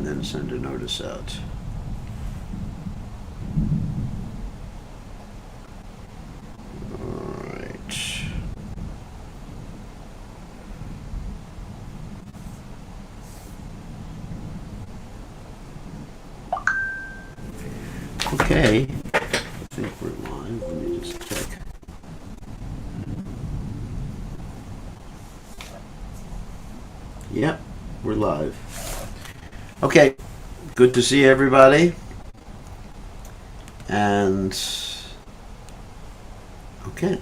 and then send a notice out. All right. Okay, I think we're live. Let me just check. Yep, we're live. Okay, good to see everybody. And, okay,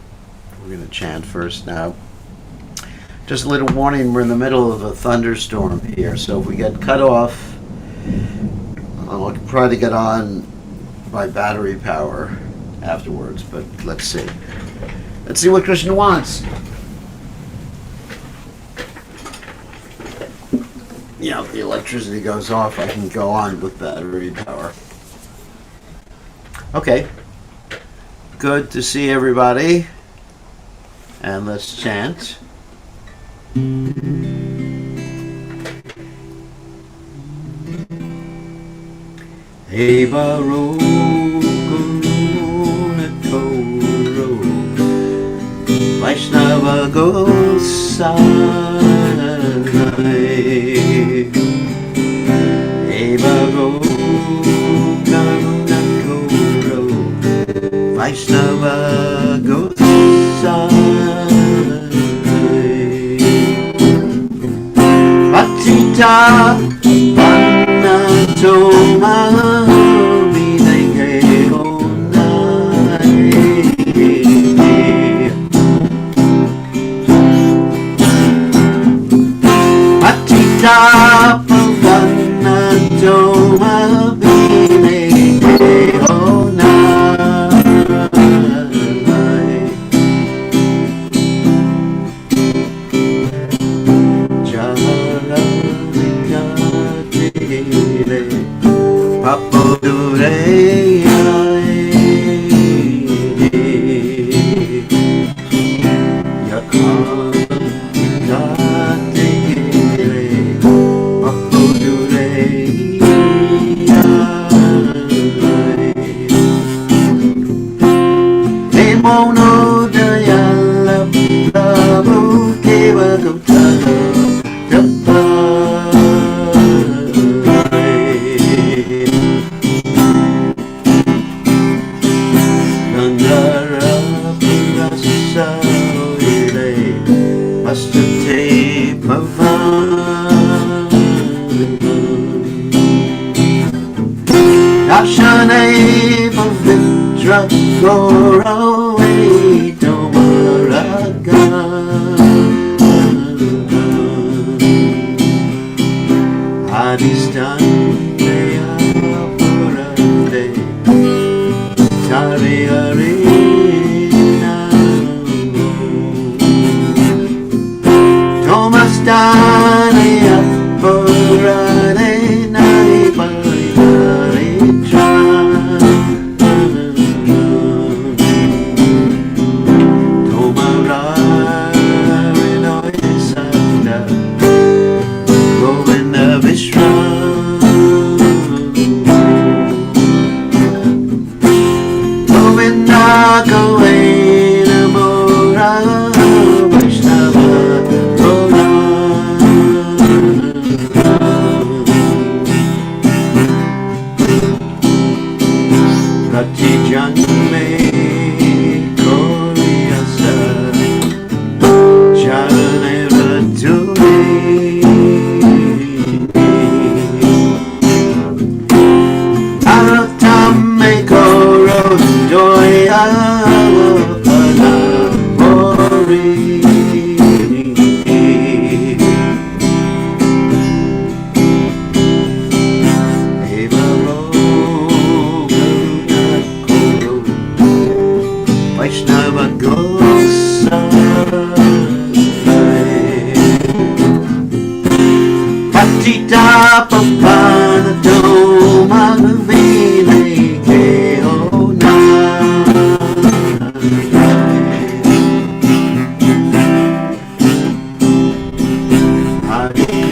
we're going to chant first now. Just a little warning, we're in the middle of a thunderstorm here, so if we get cut off, I'll try to get on by battery power afterwards, but let's see. Let's see what Krishna wants. Yeah, if the electricity goes off, I can go on with battery power. Okay. Good to see everybody. And let's chant. Hey Baruch Guru Vaishnava Goswami Hey Baruch Guru Vaishnava Goswami Patita Panatoma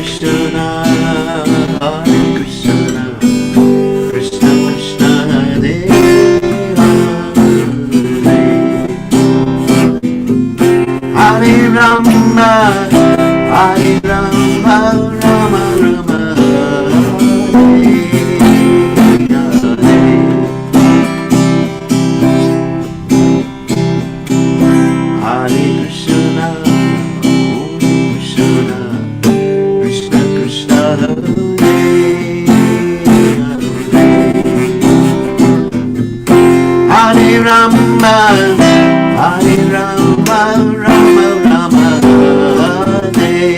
Krishna, Hare Krishna. Hare Rama, Rama Rama, Hare Hare. Hare Krishna, Krishna, Krishna Krishna, Hare Hare Rama, Hare Rama, Rama Rama, Hare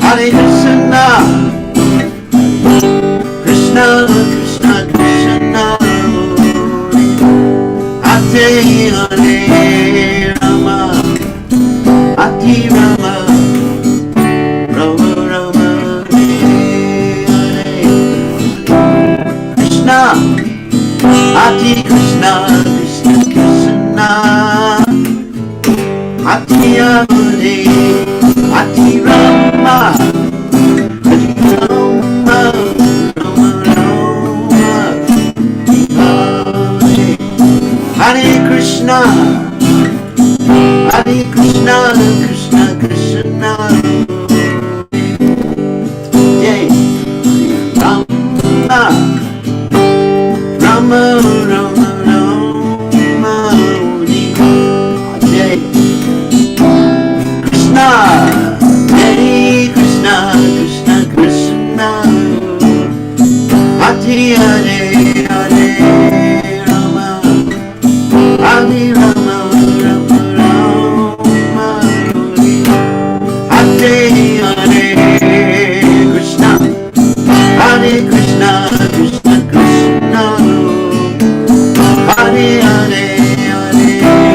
Hare Krishna, Krishna Krishna Krishna, Hare Hare Rama, Hare Rama, Rama Rama, Hare Krishna, Hare Krishna, Krishna Krishna, Hare Hare, Hare Rama, Hare Rama, Rama Rama, Hare Krishna, Hare Krishna, Krishna Krishna, Jai Rama, Rama Rama Rama, Jai Krishna, Hare Krishna, Krishna Krishna, Hare Hare, Hare Rama, Hare Rama, Rama Rama, Hare Hare, Krishna, Hare Krishna, Krishna Krishna, Hare Hare, Hare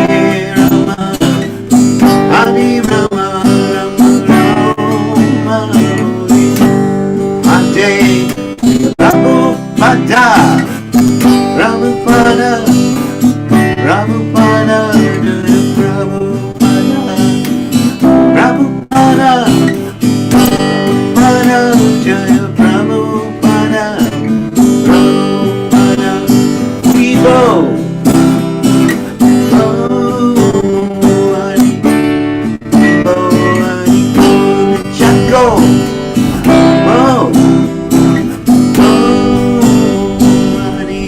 Rama, Hare Rama, Rama Rama, Hare Prabhupada, Prabhupada, Prabhupada, Prabhupada, Prabhupada, Jaya Prabhupada, Prabhupada, Vivo, Hare, Hare, Chaco, Mo, Hare,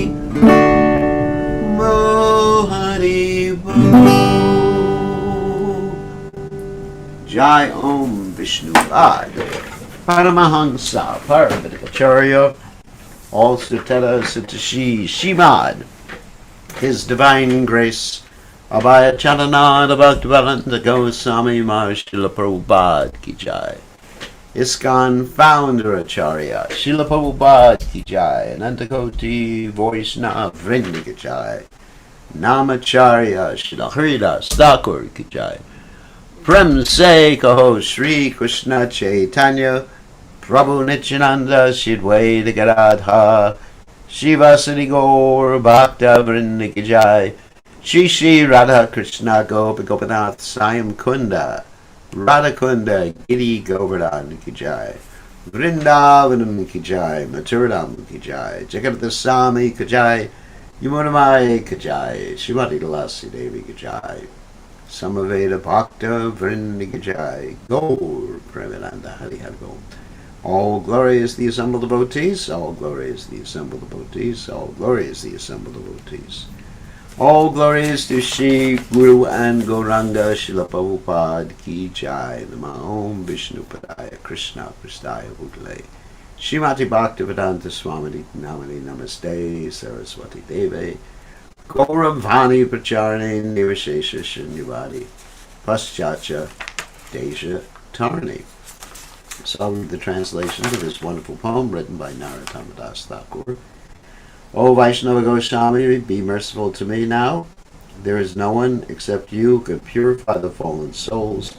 Mo, Hare, Jai Om Vishnu Ad Paramahansa Parvadikacharya, all Suteta Sutashi Shimad, His Divine Grace Abhaya Charanada Bhaktivedanta Goswami Mahashila Prabhupada Ki Jai. ISKCON Founder Acharya Srila Prabhupada Ki Jai. Anantakoti Vaishnava Vrinda Ki Jai. Namacharya Srila Haridas Thakur Ki Jai. Prem Se Kaho Sri Krishna Caitanya Prabhu Nityananda Shidwaita Gadadha Shivasati Gaur Bhakta Vrinda Ki Jai. Shri Shri Radha Krishna Gopa Gopinath Sayam Kunda Radha Kunda Giri Govardhan Ki Jai. Vrindavanam Ki Jai. Maturadam Ki Jai. Jagadasami Ki Jai. Yamunamai Ki Jai. Shrimati Tulasi Devi Ki Jai. Samaveda Bhakta Vrinda Ki Jai. Gaur Premananda Hari Hari Go. All glory is the assembled devotees. All glory is the assembled devotees. All glory is the assembled devotees. All glory is to Shri Guru and Gauranga Srila Prabhupada Ki Jai. Nama Om Vishnu Padaya Krishna Prasthaya Bhutale Srimati Bhaktivedanta Swamini Namani Namaste Saraswati Deve Gauravani Pracharane Nivashesha Shunyavadi Paschatcha Deja Tarni. So the translation of this wonderful poem written by Caritamrta Das Thakur. O Vaishnava Goswami, be merciful to me now. There is no one except you who could purify the fallen souls.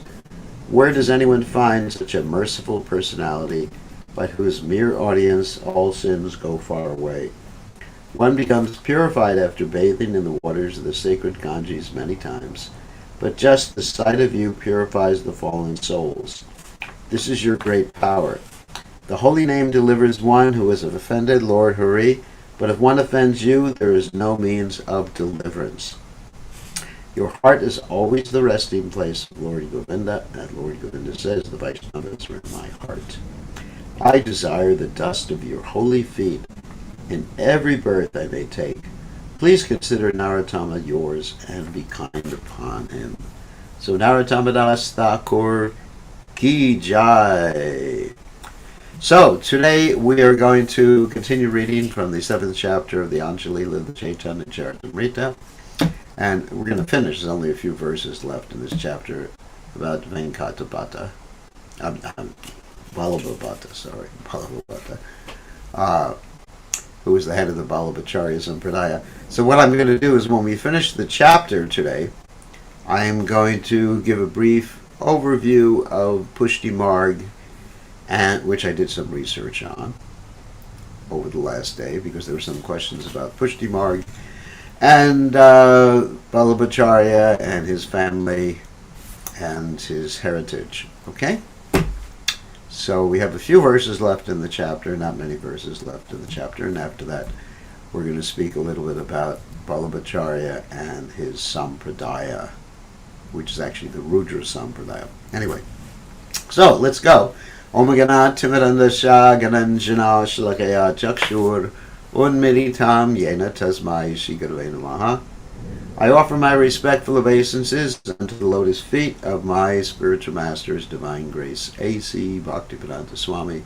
Where does anyone find such a merciful personality by whose mere audience all sins go far away? One becomes purified after bathing in the waters of the sacred Ganges many times, but just the sight of you purifies the fallen souls. This is your great power. The holy name delivers one who is offended, Lord Hari, but if one offends you, there is no means of deliverance. Your heart is always the resting place of Lord Govinda, and Lord Govinda says, the Vaishnavas are in my heart. I desire the dust of your holy feet in every birth I may take. Please consider Narottama yours and be kind upon him. So Narottama Das Thakur Ki Jai. So today we are going to continue reading from the 7th chapter of the Antya, Lila, the Caitanya Caritamrta. And we're going to finish. There's only a few verses left in this chapter about Venkata Balabhabhata, who was the head of the Balabhacharya Sampradaya. So what I'm going to do is when we finish the chapter today, I am going to give a brief overview of Pushti Marg, and which I did some research on over the last day because there were some questions about Pushti Marg and Balabhacharya and his family and his heritage. Okay? So we have a few verses left in the chapter, not many verses left in the chapter, and after that we're going to speak a little bit about Balabhacharya and his Sampradaya, which is actually the Rudra Sampradaya. Anyway, so let's go. Om Ganat Timirandasha Gananjana Shlakaya Chakshur Unmiritam Yena Tasmai Shigurve Namaha. I offer my respectful obeisances unto the lotus feet of my spiritual master's divine grace, A.C. Bhaktivedanta Swami,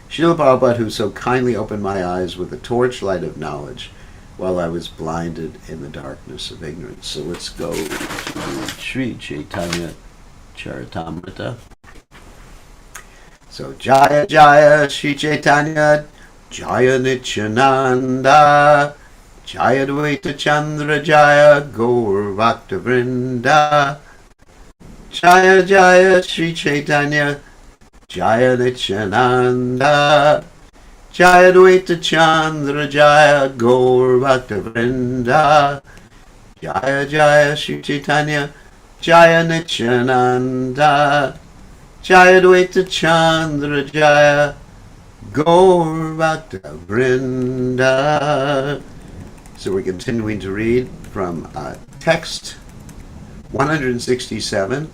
Srila Prabhupada, who so kindly opened my eyes with the torchlight of knowledge while I was blinded in the darkness of ignorance. So let's go to Sri Caitanya Caritamrta. So Jaya Jaya Sri Caitanya Jaya Nityananda Jaya Dvaita Chandra Jaya Gaur Bhakta Vrinda Jaya Jaya Sri Caitanya Jaya Nityananda Jaya Dvaita Chandra Jaya Gaur Bhakta Vrinda Jaya Jaya Sri Caitanya Jaya Nityananda Jaya Dvaita Chandra Jaya Gaur Bhakta Vrinda. So we're continuing to read from text 167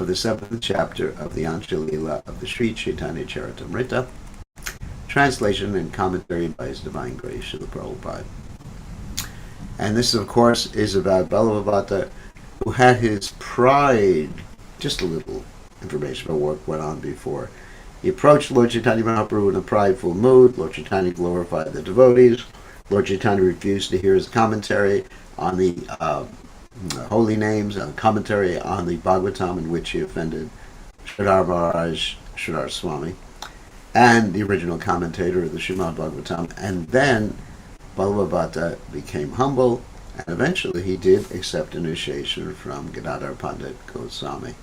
of the 7th chapter of the Antya Lila of the Sri Caitanya Caritamrta, translation and commentary by His Divine Grace, Srila Prabhupada. And this, of course, is about Balabhata, who had his pride, just a little information about what went on before. He approached Lord Chaitanya Mahaprabhu in a prideful mood. Lord Chaitanya glorified the devotees. Lord Chaitanya refused to hear his commentary on the holy names, commentary on the Bhagavatam, in which he offended Sridhar Maharaj, Sridhar Swami, and the original commentator of the Srimad Bhagavatam. And then Balabhata became humble, and eventually he did accept initiation from Gadadhar Pandit Goswami.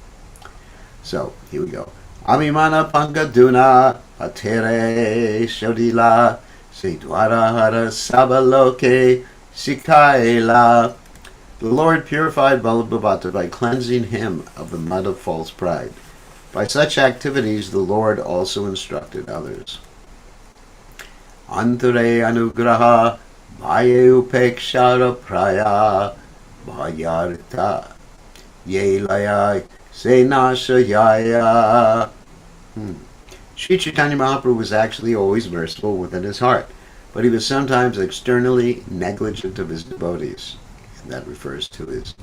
So, here we go. Amimana Pangaduna Atere Shodila Sidwara Hara Sabaloke Sikaila. The Lord purified Balabhata by cleansing him of the mud of false pride. By such activities, the Lord also instructed others. Anture Anugraha Bhaye Upekshara Praya Bhayarta Yelaya Senashayaya. Sri Chaitanya Mahaprabhu was actually always merciful within his heart, but he was sometimes externally negligent of his devotees, and that refers to his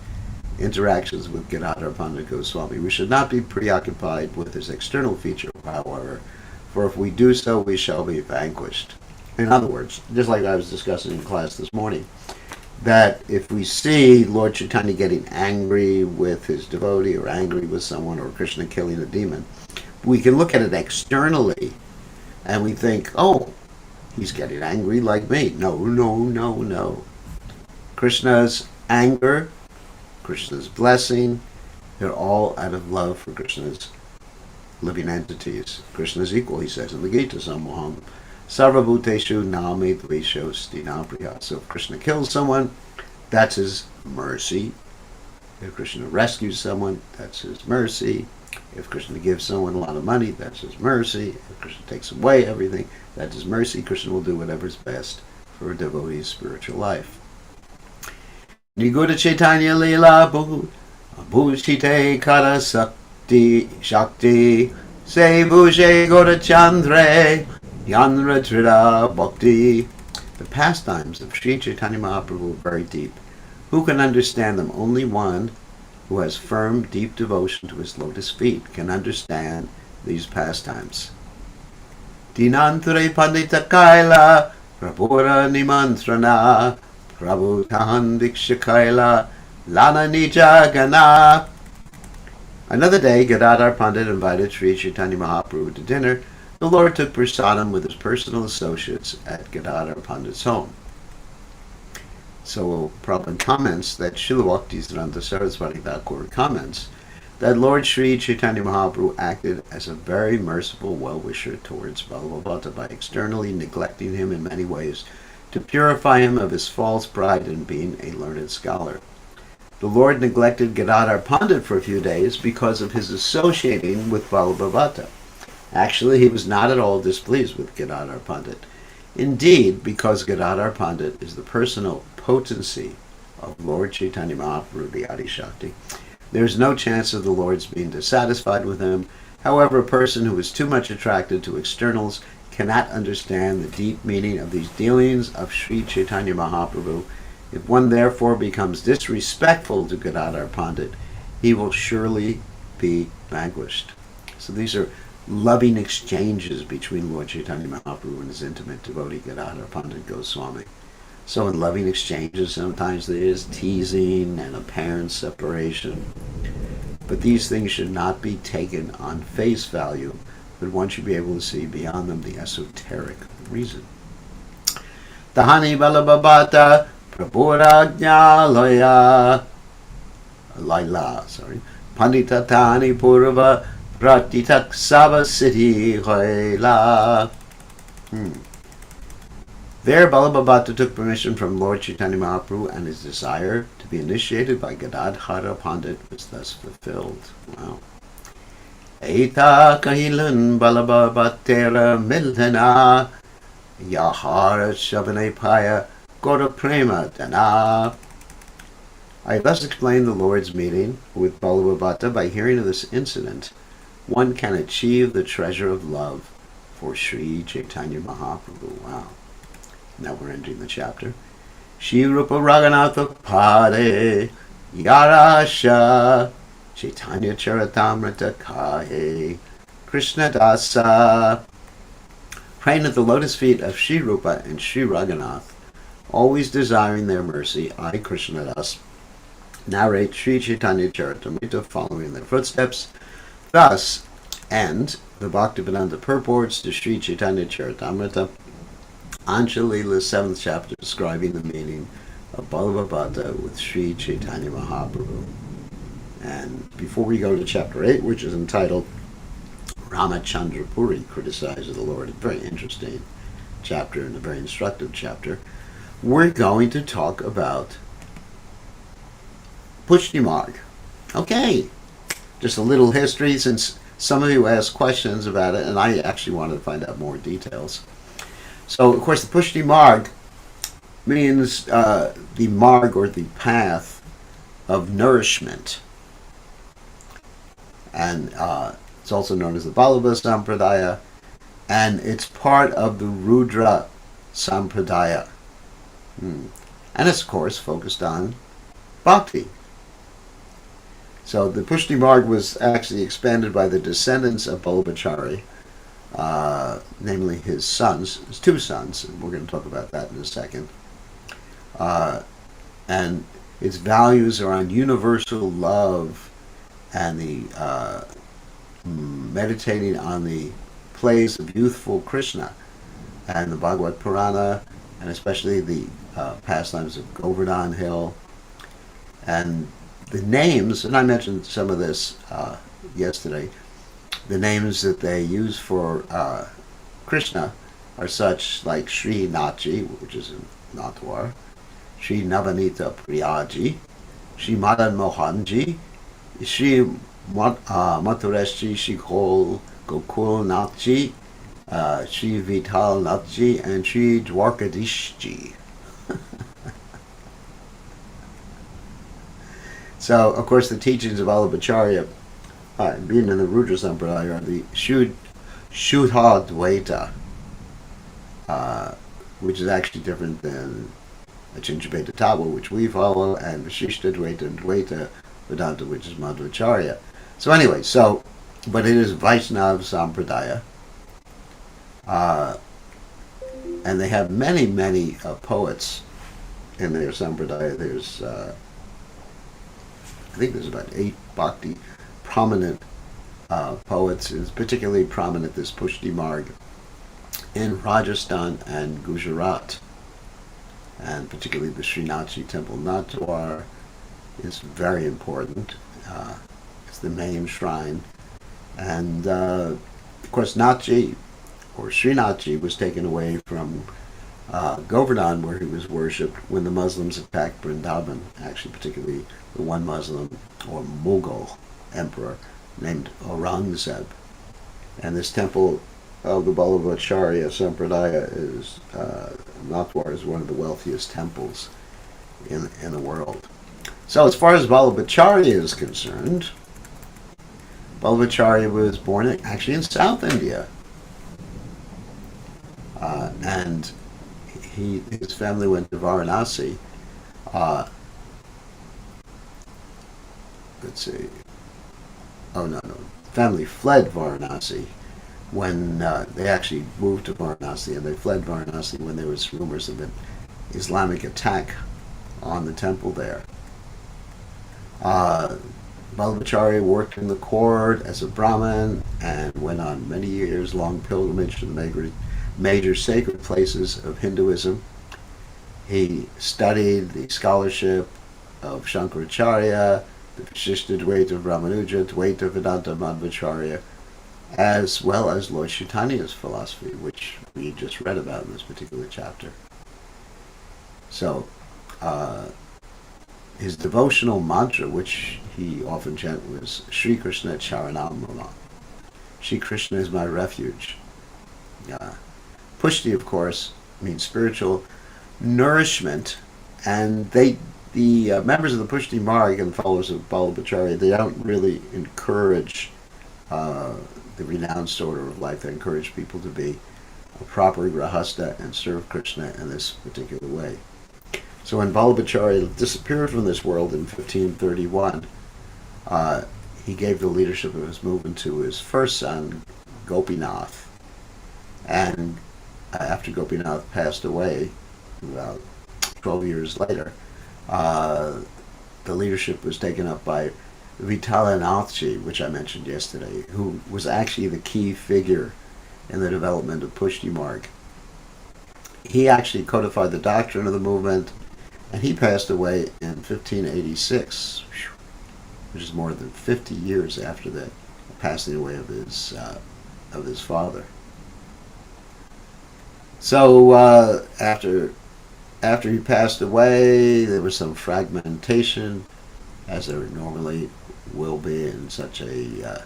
interactions with Gadadhar Pandit Goswami. We should not be preoccupied with his external feature, however, for if we do so, we shall be vanquished. In other words, just like I was discussing in class this morning, that if we see Lord Chaitanya getting angry with his devotee or angry with someone or Krishna killing a demon, we can look at it externally and we think, oh, he's getting angry like me. No, no, no, no. Krishna's anger, Krishna's blessing, they're all out of love for Krishna's living entities. Krishna's equal, he says in the Gita, Samoham Sarvabhuteshu Nami Dvesho Stina Priya. So if Krishna kills someone, that's his mercy. If Krishna rescues someone, that's his mercy. If Krishna gives someone a lot of money, that's his mercy. If Krishna takes away everything, that's his mercy. Krishna will do whatever's best for a devotee's spiritual life. Nigura Caitanya Lila Bhushite Kara Shakti Se Bhushe Gora Chandre Yanra Trida Bhakti. The pastimes of Sri Chaitanya Mahaprabhu are very deep. Who can understand them? Only one who has firm, deep devotion to his lotus feet can understand these pastimes. Dinantre Pandita Kaila Prabhura Nimantrana Prabhu Tahan Diksha Kaila Lana Nija Gana. Another day, Gadadhar Pandit invited Sri Chaitanya Mahaprabhu to dinner. The Lord took prasadam with his personal associates at Gadadhar Pandit's home. So Prabhupada comments that Srila Bhaktisiddhanta Saraswati Thakur comments that Lord Sri Chaitanya Mahaprabhu acted as a very merciful well-wisher towards Balabhata by externally neglecting him in many ways to purify him of his false pride in being a learned scholar. The Lord neglected Gadadhar Pandit for a few days because of his associating with Balabhata. Actually, he was not at all displeased with Gadadhar Pandit. Indeed, because Gadadhar Pandit is the personal potency of Lord Chaitanya Mahaprabhu, the Adi Shakti, there is no chance of the Lord's being dissatisfied with him. However, a person who is too much attracted to externals cannot understand the deep meaning of these dealings of Sri Chaitanya Mahaprabhu. If one therefore becomes disrespectful to Gadadhar Pandit, he will surely be vanquished. So these are loving exchanges between Lord Chaitanya Mahaprabhu and his intimate devotee Gadadhar Pandit Goswami. So in loving exchanges, sometimes there is teasing and apparent separation. But these things should not be taken on face value, but one should be able to see beyond them the esoteric reason. Tahani Balabhabata Prabhurajna Lila, Pandita Tani Purva Pratitak Sava Siddhi Hoila. There, Balabhabata took permission from Lord Chaitanya Mahaprabhu, and his desire to be initiated by Gadadhara Pandit was thus fulfilled. Wow. Eita kahilan Balabhabatera milthana Yahara Shavane Paya Gora Prema Dana. I thus explained the Lord's meeting with Balabhabata. By hearing of this incident, one can achieve the treasure of love for Sri Chaitanya Mahaprabhu. Wow. Now we're ending the chapter. Shri Rupa Raghunatha Pade Yarasha Caitanya Caritamrta Kahe Krishna Dasa. Praying at the lotus feet of Shri Rupa and Shri Raghunath, always desiring their mercy, I, Krishna Das, narrate Sri Chaitanya Caritamrta following their footsteps. Thus end the Bhaktivedanta purports to Sri Chaitanya Caritamrta, Antya Lila's 7th chapter, describing the meaning of Balabhabata with Sri Chaitanya Mahaprabhu. And before we go to chapter 8, which is entitled Ramachandra Puri Criticizes the Lord, a very interesting chapter and a very instructive chapter, we're going to talk about Pushti Marg. Okay, just a little history, since some of you asked questions about it, and I actually wanted to find out more details. So, of course, the Pushti Marg means the marg, or the path of nourishment. And it's also known as the Balabha Sampradaya, and it's part of the Rudra Sampradaya. And it's, of course, focused on bhakti. So the Pushti Marg was actually expanded by the descendants of Balabhachari, namely his sons, his 2 sons, and we're going to talk about that in a second. And its values are on universal love and the meditating on the plays of youthful Krishna and the Bhagavad Purana, and especially the pastimes of Govardhan Hill. And the names, and I mentioned some of this yesterday, the names that they use for Krishna are such like Sri Nachi, which is in Natwar, Sri Navanita Priyaji, Sri Madan Mohanji, Sri Matureshji Shikol Gokul Nathji, Sri Vital Nathji, and Sri Dwarkadishji. So, of course, the teachings of Vallabhacharya, being in the Rudra Sampradaya, are the Shuddha Dvaita, which is actually different than Achinchabeta Tattva, which we follow, and Vishishta Dvaita and Dvaita Vedanta, which is Madhvacharya. So anyway, but it is Vaishnava Sampradaya, and they have many, many poets in their Sampradaya. There's I think there's about 8 bhakti prominent poets. It's particularly prominent, this Pushti Marg, in Rajasthan and Gujarat, and particularly the Srinathji temple, Natdwar, is very important. It's the main shrine, and of course Nathji, or Srinathji, was taken away from Govardhan, where he was worshipped, when the Muslims attacked Vrindavan, actually particularly the one Muslim or Mughal emperor named Aurangzeb. And this temple of the Vallabhacharya Sampradaya is, Nathdwar is one of the wealthiest temples in the world. So as far as Vallabhacharya is concerned, Vallabhacharya was born actually in South India. And his family went to Varanasi. Let's see. Oh, no. Family fled Varanasi when they actually moved to Varanasi, and they fled Varanasi when there was rumors of an Islamic attack on the temple there. Vallabhacharya worked in the court as a Brahmin and went on many years-long pilgrimage to the major sacred places of Hinduism. He studied the scholarship of Shankaracharya, the Vishishta Dvaita of Ramanuja, Dvaita Vedanta Madhvacharya, as well as Lord Chaitanya's philosophy, which we just read about in this particular chapter. So, his devotional mantra, which he often chanted, was Sri Krishna Charanam Mama. Sri Krishna is my refuge. Pushti, of course, means spiritual nourishment, and the members of the Pushti Marg and followers of Vallabhacharya, they don't really encourage the renounced order of life. They encourage people to be a proper grahasta and serve Krishna in this particular way. So when Vallabhacharya disappeared from this world in 1531, he gave the leadership of his movement to his first son, Gopinath. And after Gopinath passed away, about 12 years later, the leadership was taken up by Vitalanathji, which I mentioned yesterday, who was actually the key figure in the development of Pushti Marg. He actually codified the doctrine of the movement, and he passed away in 1586, which is more than 50 years after the passing away of his father. So after he passed away, there was some fragmentation, as there normally will be in such a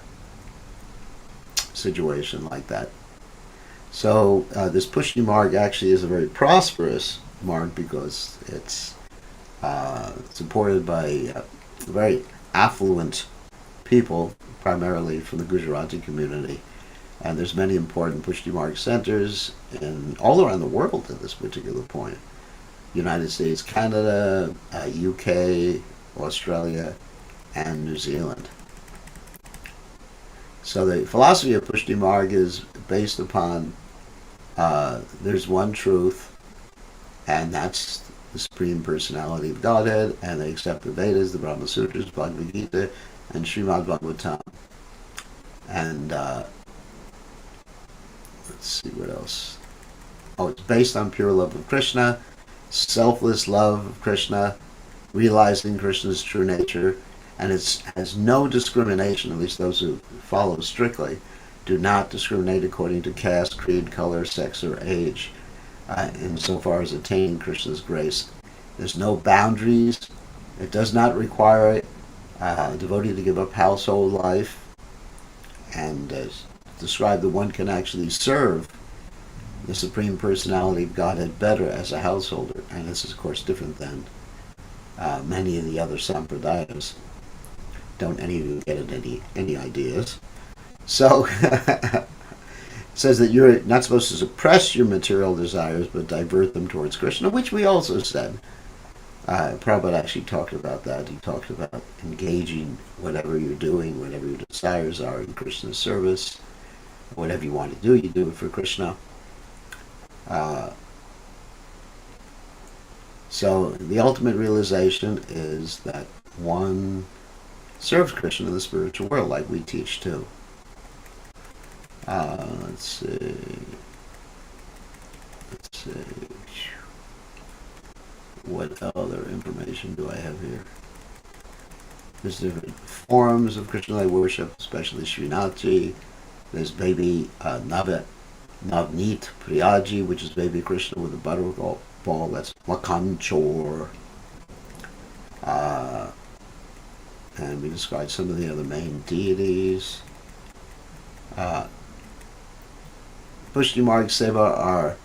situation like that. So this Pushti Marg actually is a very prosperous marg because it's supported by very affluent people, primarily from the Gujarati community. And there's many important Pushti Marg centers all around the world at this particular point. United States, Canada, UK, Australia, and New Zealand. So the philosophy of Pushti Marg is based upon there's one truth, and that's the Supreme Personality of Godhead, and they accept the Vedas, the Brahma Sutras, Bhagavad Gita, and Srimad Bhagavatam. And let's see what else. Oh, it's based on pure love of Krishna, selfless love of Krishna, realizing Krishna's true nature, and it has no discrimination, at least those who follow strictly, do not discriminate according to caste, creed, color, sex, or age, insofar as attaining Krishna's grace. There's no boundaries. It does not require A devotee to give up household life, and describe that one can actually serve the Supreme Personality of Godhead better as a householder. And this is, of course, different than many of the other sampradayas. Don't any of you get any ideas? So, it says that you're not supposed to suppress your material desires, but divert them towards Krishna, which we also said. Prabhupada actually talked about that. He talked about engaging whatever you're doing, whatever your desires are in Krishna's service. Whatever you want to do, you do it for Krishna. So the ultimate realization is that one serves Krishna in the spiritual world, like we teach too. Let's see. What other information do I have here? There's different forms of Krishna light worship, especially Srinathji. There's baby Navneet Priyaji, which is baby Krishna with a butterball ball. That's Makanchor. And we described some of the other main deities. Pushti Marg Seva are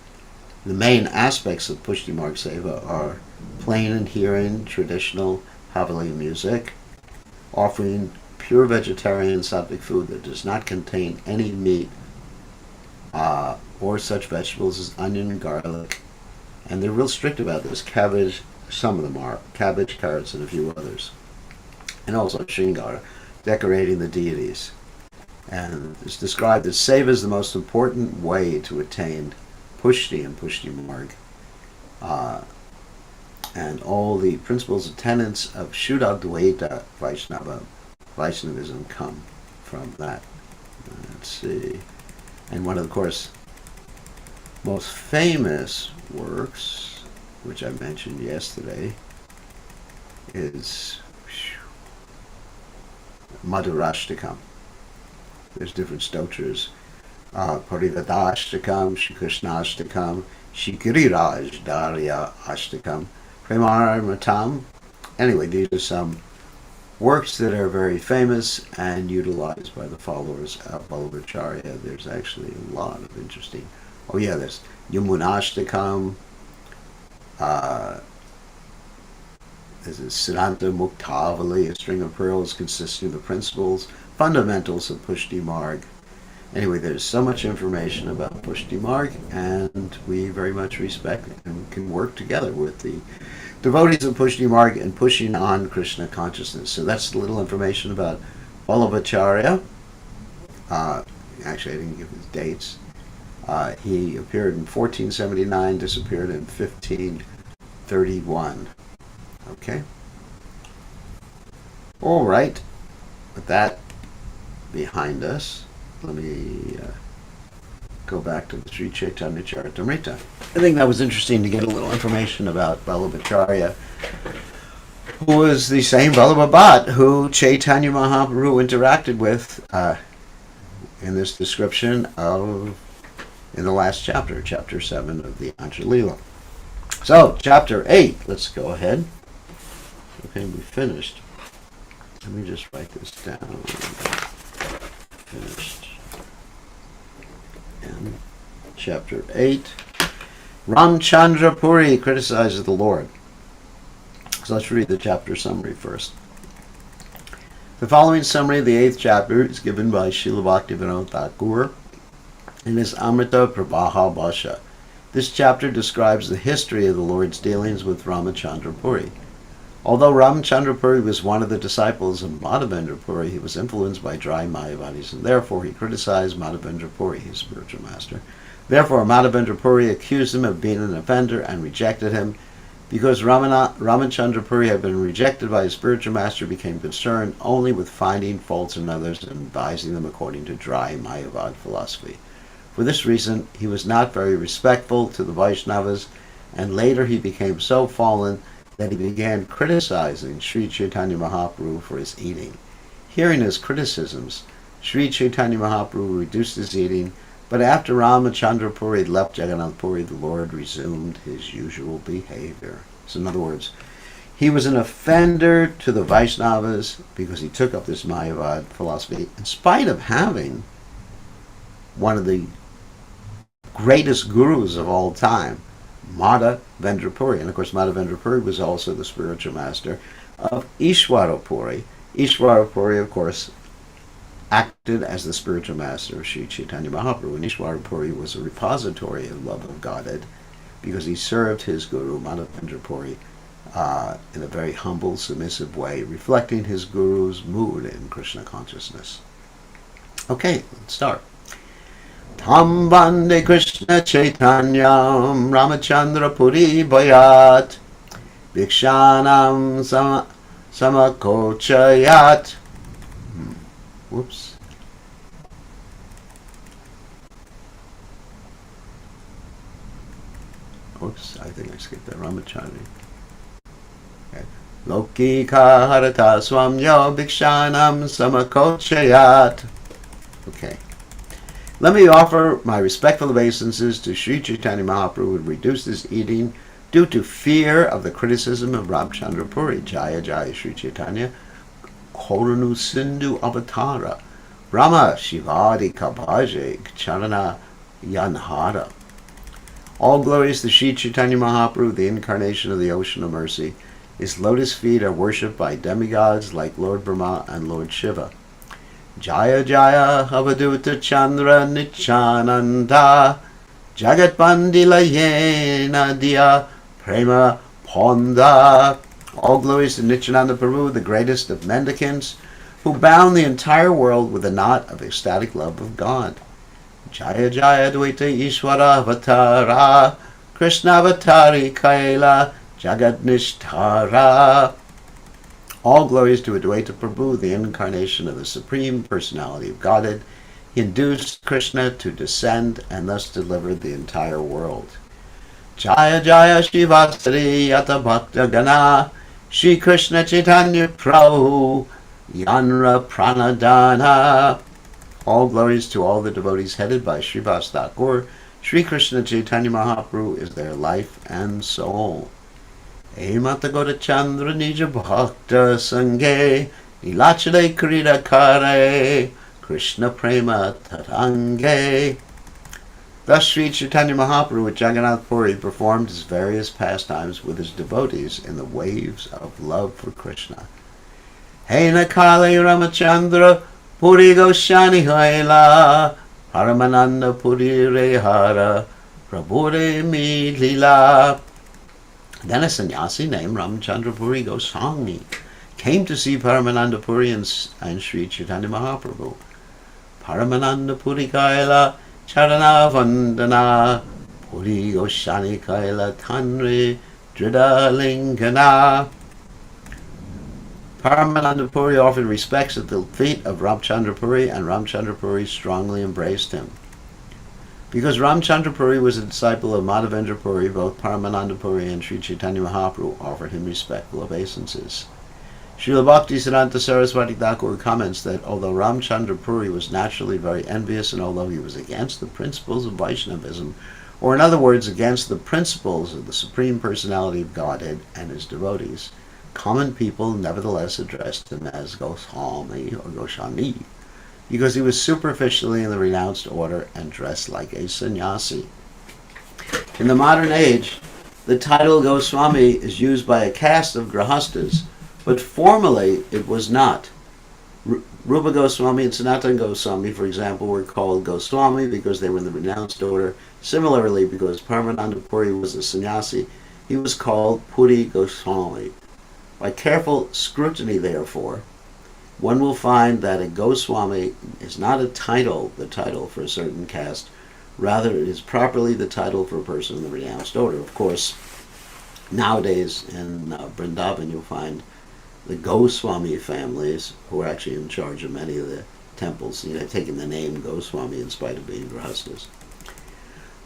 the main aspects of Pushti Marg Seva are plain and hearing traditional Haveli music, offering pure vegetarian sattvic food that does not contain any meat or such vegetables as onion and garlic. And they're real strict about this. Cabbage, some of them are. Cabbage, carrots, and a few others. And also Shringara, decorating the deities. And it's described that Seva is the most important way to attain Pushti and Pushti Marg. And all the principles and tenets of Shuddha Vaishnavism come from that. Let's see. And one of the, course, most famous works, which I mentioned yesterday, is Madhurashtakam. There's different stotras. Parivadashtakam, Shri Krishnashtakam, Shri Giriraj Darya Ashtakam, Premaramatam. Anyway, these are some works that are very famous and utilized by the followers of Vallabhacharya. There's actually a lot of interesting. Oh yeah, there's Yamunashtakam. There's a Siddhanta Muktavali, a string of pearls consisting of the principles, fundamentals of Pushti Marg. Anyway, there's so much information about Pushti Marg, and we very much respect and can work together with the devotees of Pushti Marg and pushing on Krishna consciousness. So that's a little information about Vallabhacharya. Actually, I didn't give his dates. He appeared in 1479, disappeared in 1531. Okay? All right. With that behind us, let me go back to the Sri Caitanya Caritamrta. I think that was interesting to get a little information about Vallabhacharya, who was the same Vallabhabhat who Caitanya Mahaprabhu interacted with in this description of, in the last chapter, chapter 7 of the Antya Lila. So, chapter 8, let's go ahead. Okay, we finished. Let me just write this down. Finished. And chapter 8. Ramchandra Puri criticizes the Lord. So let's read the chapter summary first. The following summary of the 8th chapter is given by Srila Bhaktivinoda Thakur in his Amrita Prabhaha Bhasha. This chapter describes the history of the Lord's dealings with Ramachandra Puri. Although Ramachandra Puri was one of the disciples of Madhavendra Puri, he was influenced by dry Mayavadis, and therefore he criticized Madhavendra Puri, his spiritual master. Therefore, Madhavendra Puri accused him of being an offender and rejected him. Because Ramachandra Puri had been rejected by his spiritual master, became concerned only with finding faults in others and advising them according to dry Mayavad philosophy. For this reason, he was not very respectful to the Vaishnavas, and later he became so fallen that he began criticizing Sri Caitanya Mahaprabhu for his eating. Hearing his criticisms, Sri Caitanya Mahaprabhu reduced his eating, but after Ramachandra Puri left Jagannath Puri, the Lord resumed his usual behavior. So in other words, He was an offender to the Vaishnavas because he took up this Mayavad philosophy in spite of having one of the greatest gurus of all time, Madhavendra Puri. And of course, Madhavendra Puri was also the spiritual master of Ishwara Puri. Ishwara Puri, of course, acted as the spiritual master of Sri Chaitanya Mahaprabhu. And Ishwara Puri was a repository of love of Godhead because he served his guru, Madhavendra Puri, in a very humble, submissive way, reflecting his guru's mood in Krishna consciousness. Okay, let's start. Tam Bande Krishna Chaitanyam Ramachandra Puri Bhayat Vikshanam Samakochayat. Whoops. Oops, I think I skipped that. Ramachandra. Okay. Loki Harata Swamyo Vikshanam Samakochayat. Okay. Let me offer my respectful obeisances to Sri Chaitanya Mahaprabhu, who reduced his eating due to fear of the criticism of Ramchandra Puri. Jaya Jaya Sri Chaitanya, Korunu Sindhu Avatara, Brahma Shivadi Kabaje, Charana Yanhara. All glories to Sri Chaitanya Mahaprabhu, the incarnation of the ocean of mercy. His lotus feet are worshipped by demigods like Lord Brahma and Lord Shiva. Jaya Jaya Avaduta Chandra Nichananda Jagat Bandilayena Dia Prema Ponda. All glories to Nityananda Prabhu, the greatest of mendicants, who bound the entire world with a knot of ecstatic love of God. Jaya Jaya Dvaita Ishwara Avatara Krishna Avatari Kaila Jagat Nishtara. All glories to Advaita Prabhu, the incarnation of the Supreme Personality of Godhead. He induced Krishna to descend and thus delivered the entire world. Jaya Jaya Shivasari Yata Bhakta Gana Shri Krishna Chaitanya Prabhu Yanra Pranadana. All glories to all the devotees headed by Srivas Thakur. Shri Krishna Chaitanya Mahaprabhu is their life and soul. Mata Goda Chandra Nija Bhakta Sange Nilachale Krida Kare Krishna Prema Tarange. Thus Sri Chaitanya Mahaprabhu with Jagannath Puri performed his various pastimes with his devotees in the waves of love for Krishna. Hey Nakale Ramachandra Puri Goshani Haila Paramananda Puri Rehara Prabhure Mi Lila. Then a sannyasi named Ramchandra Puri Goswami came to see Paramananda Puri and Sri Chaitanya Mahaprabhu. Paramananda Puri Kaila Charana Vandana Puri Goswami Kaila Tanre Drida Lingana. Paramananda Puri offered respects at the feet of Ramchandra Puri, and Ramchandra Puri strongly embraced him. Because Ramchandra Puri was a disciple of Madhavendra Puri, both Paramananda Puri and Sri Chaitanya Mahaprabhu offered him respectful obeisances. Srila Bhaktisiddhanta Saraswati Thakur comments that although Ramchandra Puri was naturally very envious, and although he was against the principles of Vaishnavism, or in other words, against the principles of the Supreme Personality of Godhead and his devotees, common people nevertheless addressed him as Goswami or Goswami, because he was superficially in the renounced order and dressed like a sannyasi. In the modern age, the title Goswami is used by a caste of grahastas, but formally it was not. Rupa Goswami and Sanatana Goswami, for example, were called Goswami because they were in the renounced order. Similarly, because Paramananda Puri was a sannyasi, he was called Puri Goswami. By careful scrutiny, therefore, one will find that a Goswami is not the title for a certain caste. Rather, it is properly the title for a person in the renounced order. Of course, nowadays in Vrindavan, you'll find the Goswami families, who are actually in charge of many of the temples. They've taken the name Goswami in spite of being grahastas.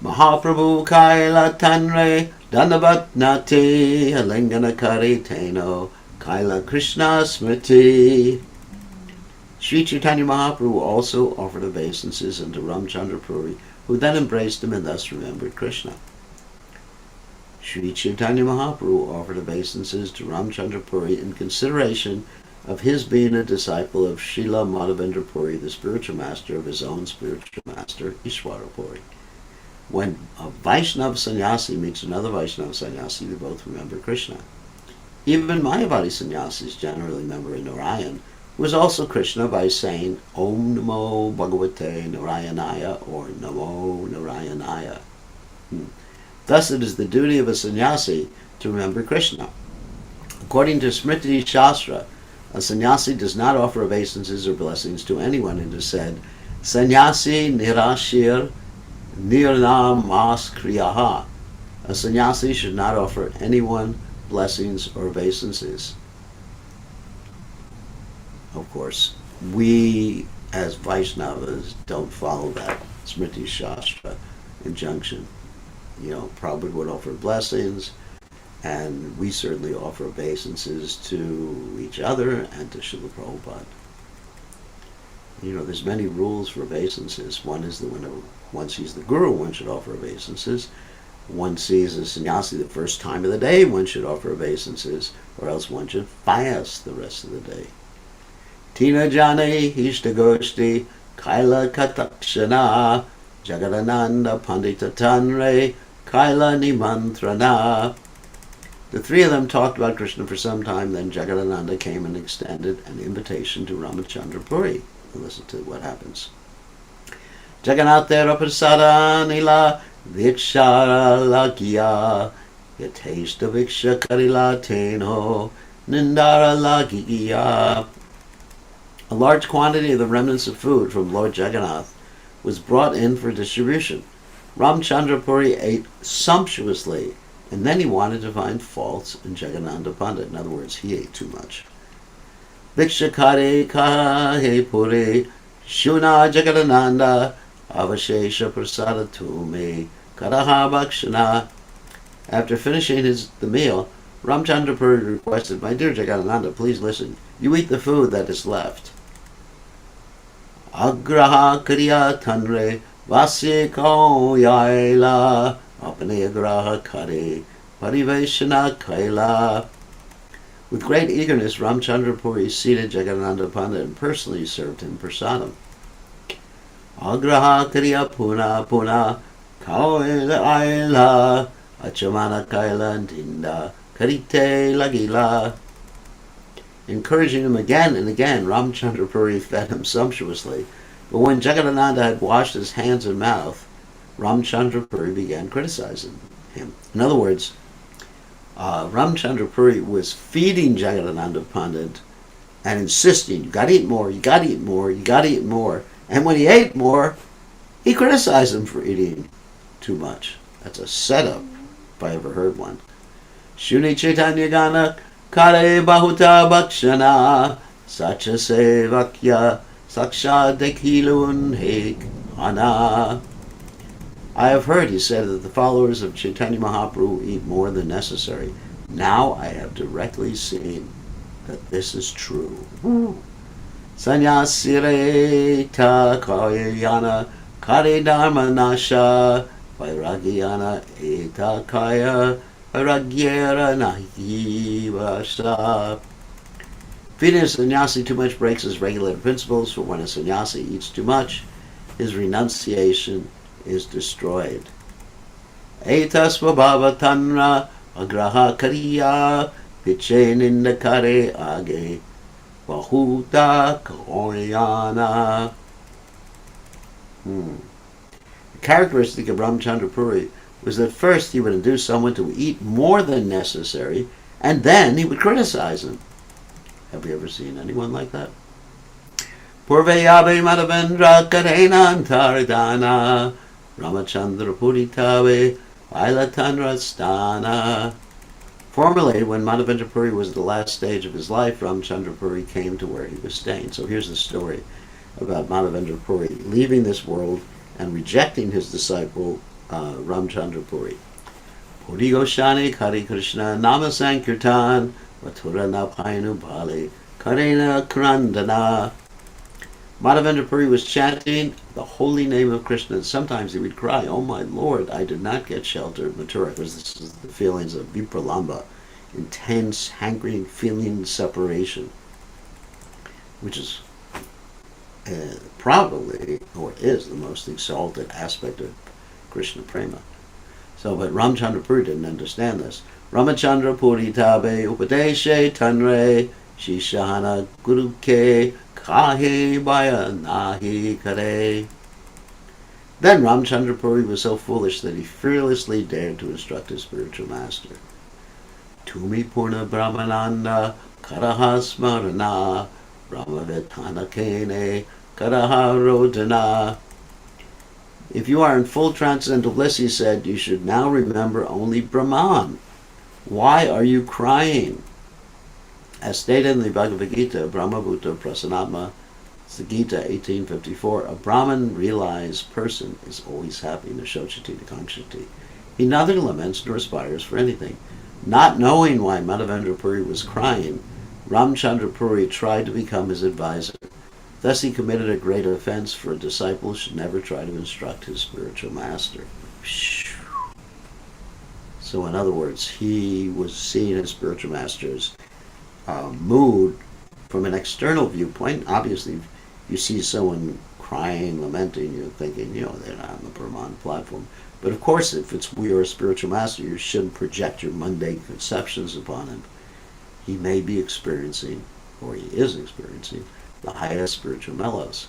Mahaprabhu Kaila Tanre Dandavatnati Alingana Kari Teno Kaila Krishna Smriti. Sri Chaitanya Mahaprabhu also offered obeisances unto Ramchandra Puri, who then embraced him and thus remembered Krishna. Sri Caitanya Mahaprabhu offered obeisances to Ramchandra Puri in consideration of his being a disciple of Srila Madhavendra Puri, the spiritual master of his own spiritual master, Ishwara Puri. When a Vaishnava sannyasi meets another Vaishnava sannyasi, they both remember Krishna. Even Mayavadi sannyasis generally remember Narayan, who is also Krishna, by saying Om Namo Bhagavate Narayanaya or Namo Narayanaya. Thus it is the duty of a sannyasi to remember Krishna. According to Smriti Shastra, a sannyasi does not offer obeisances or blessings to anyone. It is said, Sannyasi nirashir nirnamas kriyaha. A sannyasi should not offer anyone blessings or obeisances. Of course, we as Vaishnavas don't follow that Smriti Shastra injunction. Prabhupada would offer blessings, and we certainly offer obeisances to each other and to Srila Prabhupada. There's many rules for obeisances. One is that when one sees the Guru, one should offer obeisances. One sees a sannyasi the first time of the day, one should offer obeisances, or else one should fast the rest of the day. Tina Jane Hishtagoshti Kaila Katakshana Jagadananda Pandita Tanre Kaila Nimantrana. The three of them talked about Krishna for some time. Then Jagadananda came and extended an invitation to Ramachandra Puri. Listen to what happens. Jagannatha Prasada Nila Vikshara Lagiya Yateshta Viksha Karila Teno Nindara Lagiya. A large quantity of the remnants of food from Lord Jagannath was brought in for distribution. Ramchandra Puri ate sumptuously, and then he wanted to find faults in Jagannatha Pandit. In other words, he ate too much. Vikshakare kahe puri shuna Jagadananda avashesha prasada tume karaha bhakshana. After finishing the meal, Ramchandra Puri requested, "My dear Jagadananda, please listen. You eat the food that is left." Agraha kriya tanre vasye kao yaila apne agraha kare pariveshana kaila. With great eagerness, Ramchandra Puri seated Jagannatha Pandit and personally served him prasadam. Agraha kriya puna puna kao aila achamana kaila dinda karite lagila. Encouraging him again and again, Ramchandra Puri fed him sumptuously. But when Jagadananda had washed his hands and mouth, Ramchandra Puri began criticizing him. In other words, Ramchandra Puri was feeding Jagadananda Pandit and insisting, "You got to eat more, you got to eat more, you got to eat more." And when he ate more, he criticized him for eating too much. That's a setup, if I ever heard one. Shuni Caitanya Gana Kare Bahuta Bhakshana Sacha Sevakya Saksha Dekhilun Hek Ana. I have heard, he said, that the followers of Caitanya Mahaprabhu eat more than necessary. Now I have directly seen that this is true. Sanyasire ta kayana kare dharma nasha vairagyana eta kaya vairagyera nahi vasa. Feeding a sannyasi too much breaks his regulated principles, for when a sannyasi eats too much, his renunciation is destroyed. Etas vabhava tanra agraha kariya piche nindakare age bahuta koyana. The characteristic of Ramchandra Puri was that first he would induce someone to eat more than necessary, and then he would criticize him. Have you ever seen anyone like that? Purveyabe Madhavendra Karena Antaridana Ramachandra Puri Tabe Ailatanra Stana. Formerly, when Madhavendra Puri was at the last stage of his life, Ramchandra Puri came to where he was staying. So here's the story about Madhavendra Puri leaving this world and rejecting his disciple Ramchandra Puri. Puri Goshani Kari Krishna Nama Sankirtan Mathura Napainu Bali Karena Krandana. Madhavendra Puri was chanting the holy name of Krishna. Sometimes he would cry, "Oh my Lord, I did not get shelter at Mathura," because this is the feelings of vipralamba, intense, hankering, feeling separation, which is probably, or is, the most exalted aspect of Krishna Prema. So, but Ramchandra Puri didn't understand this. Ramachandra Puri tabe upadeshe tanre shishahana guru ke kahe baya nahi kare. Then Ramchandra Puri was so foolish that he fearlessly dared to instruct his spiritual master. Tumi purna brahmananda karaha smarana brahmavetana kene karaha rodana. If you are in full transcendental bliss, he said, you should now remember only Brahman. Why are you crying? As stated in the Bhagavad Gita, Brahmabhuta Prasanatma, it's the Gita 1854, a Brahman realized person is always happy, Nashochati Nakankshati. He neither laments nor aspires for anything. Not knowing why Madhavendra Puri was crying, Ramchandra Puri tried to become his advisor. Thus he committed a great offense, for a disciple should never try to instruct his spiritual master. So in other words, he was seeing his spiritual master's mood from an external viewpoint. Obviously, if you see someone crying, lamenting, you're thinking, they're not on the Brahman platform. But of course, if it's you're a spiritual master, you shouldn't project your mundane conceptions upon him. He may be experiencing, or he is experiencing, the highest spiritual mellows.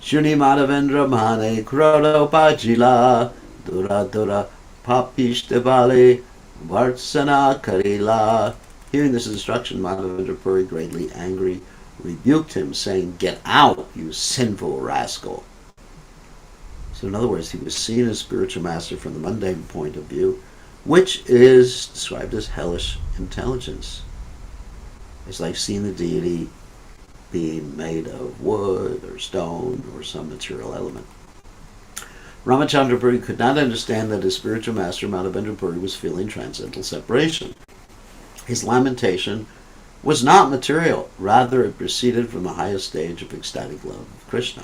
Shuni Madhavendra Mane Krodo Pajila Dura Dura Papishtavali Varsana Karila. Hearing this instruction, Madhavendra Puri, greatly angry, rebuked him, saying, "Get out, you sinful rascal." So in other words, he was seeing his spiritual master from the mundane point of view, which is described as hellish intelligence. It's like seeing the deity being made of wood or stone or some material element. Ramachandra Puri could not understand that his spiritual master Madhavendra Puri was feeling transcendental separation. His lamentation was not material, rather it proceeded from the highest stage of ecstatic love of Krishna.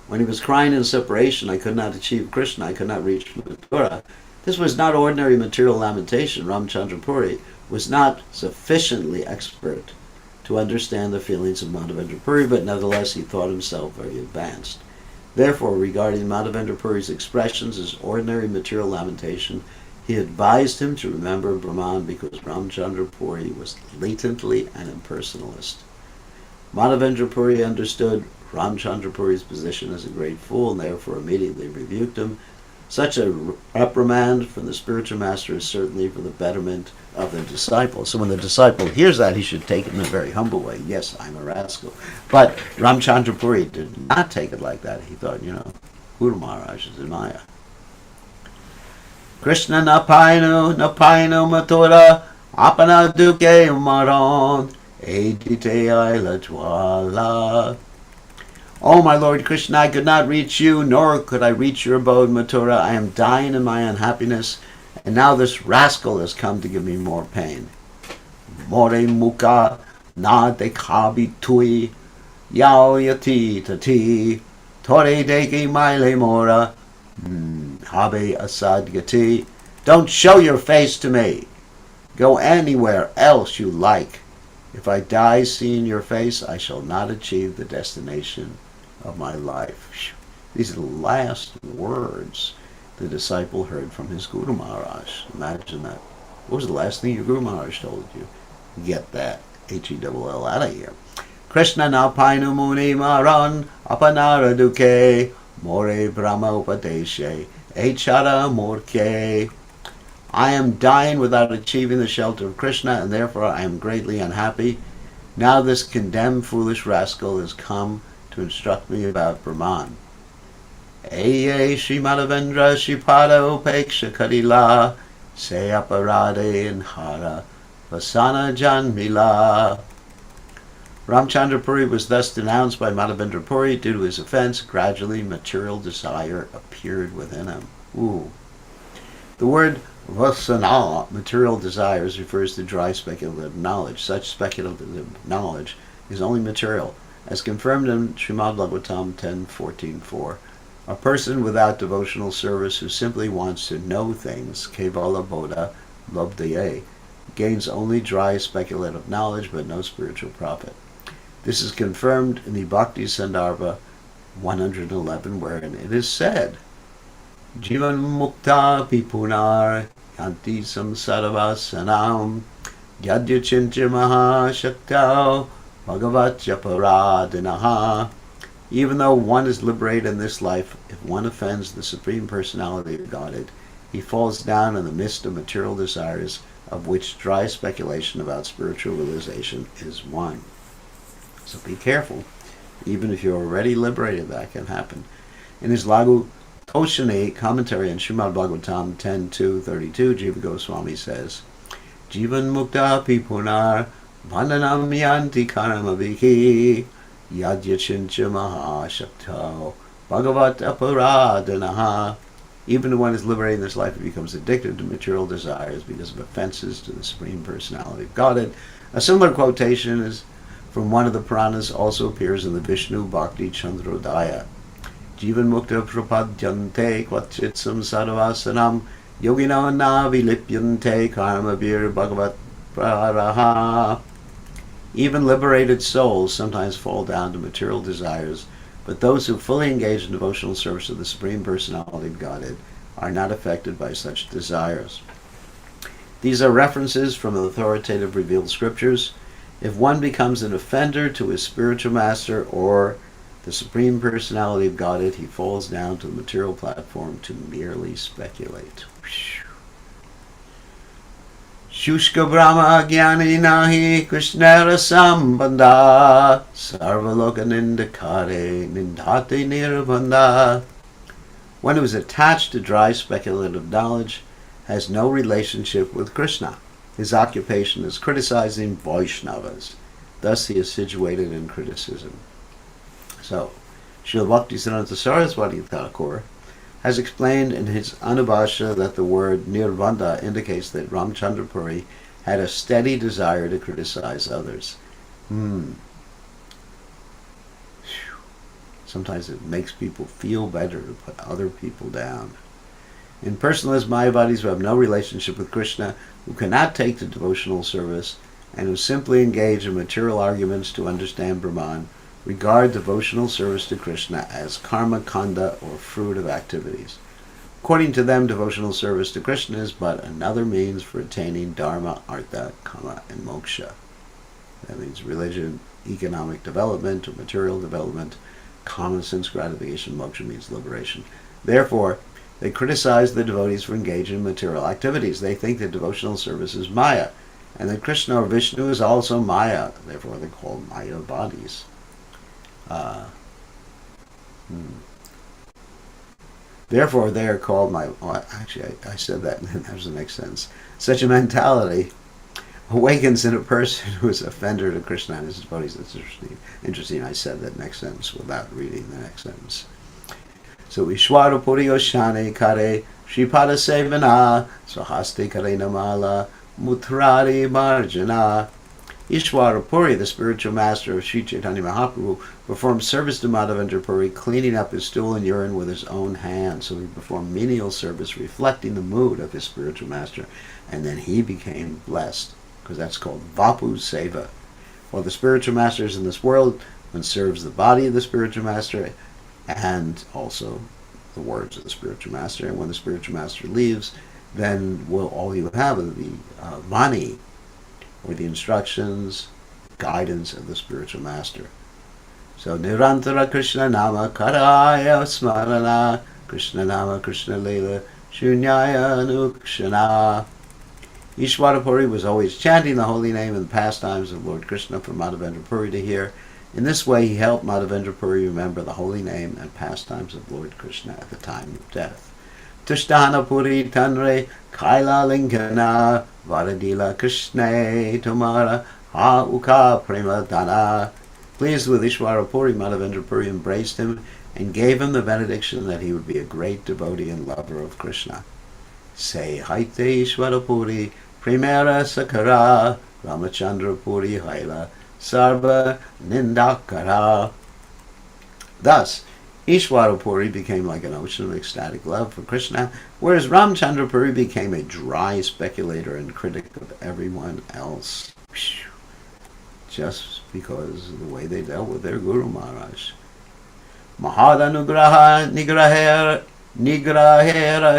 When he was crying in separation, "I could not achieve Krishna, I could not reach Mathura," this was not ordinary material lamentation. Ramchandra Puri was not sufficiently expert to understand the feelings of Madhavendra Puri, but nevertheless he thought himself very advanced. Therefore, regarding Madhavendra Puri's expressions as ordinary material lamentation, he advised him to remember Brahman, because Ramchandra Puri was latently an impersonalist. Madhavendra Puri understood Ramchandra Puri's position as a great fool, and therefore immediately rebuked him. Such a reprimand from the spiritual master is certainly for the betterment of the disciple. So when the disciple hears that, he should take it in a very humble way. Yes, I'm a rascal. But Ramchandra Puri did not take it like that. He thought, Guru Maharaj is in Maya. Krishna napainu mathura apana duke maron edite aila jwala. Oh, my Lord Krishna, I could not reach you, nor could I reach your abode, Mathura. I am dying in my unhappiness, and now this rascal has come to give me more pain. More mukha na dekhabi tui yao yati tati tore deki maile mora habe asad yati. Don't show your face to me. Go anywhere else you like. If I die seeing your face, I shall not achieve the destination of my life. These are the last words the disciple heard from his Guru Maharaj. Imagine that. What was the last thing your Guru Maharaj told you? Get that H-E-double-L out of here. Krishna na painu muni maran apanara duke more brahma upadeshe echara morke. I am dying without achieving the shelter of Krishna, and therefore I am greatly unhappy. Now this condemned foolish rascal has come to instruct me about Brahman. Eye Shri Madhavendra Shripada Upeksha Kadila Se Aparade and Hara Vasana Janmila. Ramchandra Puri was thus denounced by Madhavendra Puri. Due to his offense, gradually material desire appeared within him. The word vasana, material desires, refers to dry speculative knowledge. Such speculative knowledge is only material. as confirmed in Srimad Bhagavatam 10.14.4. A person without devotional service who simply wants to know things, kevala bodha labdhaye, gains only dry speculative knowledge but no spiritual profit. This is confirmed in the Bhakti Sandarbha 111, wherein it is said, Jivan mukta pipunar yanti samsaravasanam yadyachincha mahashaktao bhagavat japaradinaha. Even though one is liberated in this life, if one offends the Supreme Personality of Godhead, he falls down in the midst of material desires, of which dry speculation about spiritual realization is one. So be careful. Even if you're already liberated, that can happen. In his Lagu Toshani commentary on Srimad Bhagavatam 10.2.32, Jiva Goswami says, Jivan mukta pipunar vandanam yanti karma viki yadyachincha mahashakto bhagavat aparadanaha. Even when one is liberated in this life, he becomes addicted to material desires because of offenses to the Supreme Personality of Godhead. A similar quotation is from one of the Puranas, also appears in the Vishnu Bhakti Chandrodaya. Jivan mukta prapadyante kvachit samsaravasanam yogino na vilipyante karma bir bhagavat praraha. Even liberated souls sometimes fall down to material desires, but those who fully engage in devotional service of the Supreme Personality of Godhead are not affected by such desires. These are references from the authoritative revealed scriptures. If one becomes an offender to his spiritual master or the Supreme Personality of Godhead, he falls down to the material platform to merely speculate. Shushka Brahma Jnani Nahi Krishnara Sambandha Sarvaloka Nindakare Nindate Nirvanda. One who is attached to dry speculative knowledge has no relationship with Krishna. His occupation is criticizing Vaishnavas. Thus he is situated in criticism. So, Srila Bhaktisiddhanta Saraswati Thakur has explained in his Anubhasha that the word nirvanda indicates that Ramchandra Puri had a steady desire to criticize others. Sometimes it makes people feel better to put other people down. Impersonalist Mayavadis who have no relationship with Krishna, who cannot take to devotional service, and who simply engage in material arguments to understand Brahman, regard devotional service to Krishna as karma kanda, or fruit of activities. According to them, devotional service to Krishna is but another means for attaining dharma, artha, kama, and moksha. That means religion, economic development, or material development. Common sense gratification, moksha means liberation. Therefore, they criticize the devotees for engaging in material activities. They think that devotional service is maya, and that Krishna or Vishnu is also maya. Therefore, they're called mayavadis. Therefore, they are called I said that, and that was the next sentence. Such a mentality awakens in a person who is offender to Krishna and his devotees. That's interesting. I said that next sentence without reading the next sentence. So, Ishwara Puri Oshane Kare Sripada Sevana Sahaste Kare Namala Mutrari Marjana. Ishwara Puri, the spiritual master of Sri Chaitanya Mahaprabhu, performed service to Madhavendra Puri, cleaning up his stool and urine with his own hands. So he performed menial service, reflecting the mood of his spiritual master, and then he became blessed, because that's called Vapu Seva. While the spiritual master is in this world, one serves the body of the spiritual master, and also the words of the spiritual master. And when the spiritual master leaves, then all you have is the Vani, or the instructions, guidance of the spiritual master. So, Nirantara Krishna Nama Karaya Smarana Krishna Nama Krishna Lila Shunyaya Nukshana. Ishwara Puri was always chanting the holy name and the pastimes of Lord Krishna for Madhavendra Puri to hear. In this way, he helped Madhavendra Puri remember the holy name and pastimes of Lord Krishna at the time of death. Tushtana Puri Tanre Kaila Lingana Varadila Krishna Tomara Ha Uka Prema Dana. Pleased with Ishwara Puri, Madhavendra Puri embraced him and gave him the benediction that he would be a great devotee and lover of Krishna. Say Haite Ishwara Puri Primera Sakara Ramachandra Puri Haila sarva nindakara. Thus, Ishwara Puri became like an ocean of ecstatic love for Krishna, whereas Ramchandra Puri became a dry speculator and critic of everyone else. Just because of the way they dealt with their Guru Maharaj. Mahadanugraha nigrahera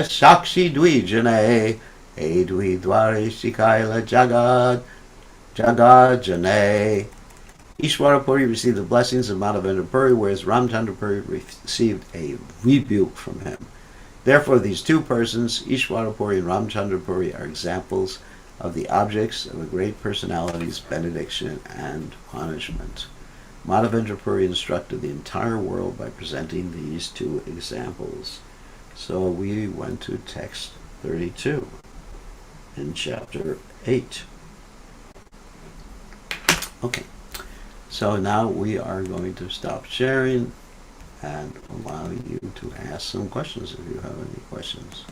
sakshi dvijane e dvidware shikaila jagad jane. Ishwara Puri received the blessings of Madhavendra Puri, whereas Ramchandra Puri received a rebuke from him. Therefore, these two persons, Ishwara Puri and Ramchandra Puri, are examples of the objects of a great personality's benediction and punishment. Madhavendra Puri instructed the entire world by presenting these two examples. So we went to text 32 in chapter 8. Okay. So now we are going to stop sharing and allow you to ask some questions if you have any questions.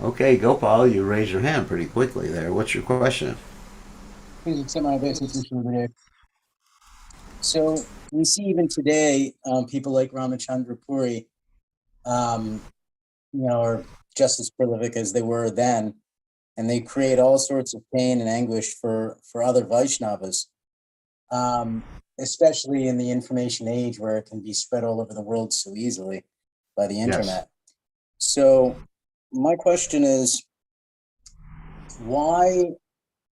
Okay, Gopal, you raise your hand pretty quickly there. What's your question? So we see even today, people like Ramachandra Puri, are just as prolific as they were then, and they create all sorts of pain and anguish for other Vaishnavas, especially in the information age where it can be spread all over the world so easily by the internet. Yes. So my question is, why